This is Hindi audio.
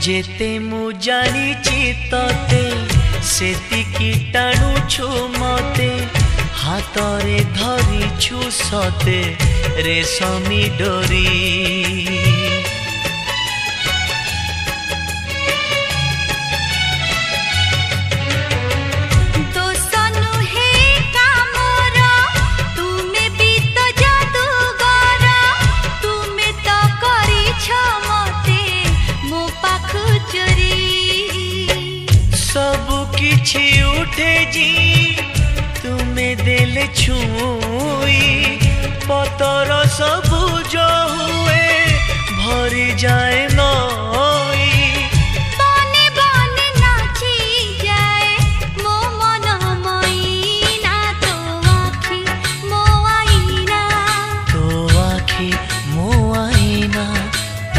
जेते मु जानिची तते सेतिकी टाणुछु मते हातरे धरिछु सते रेशमी डोरी। किछि उठे जी तुम्हें देले छुई पतर सबुज हुए भरी जाए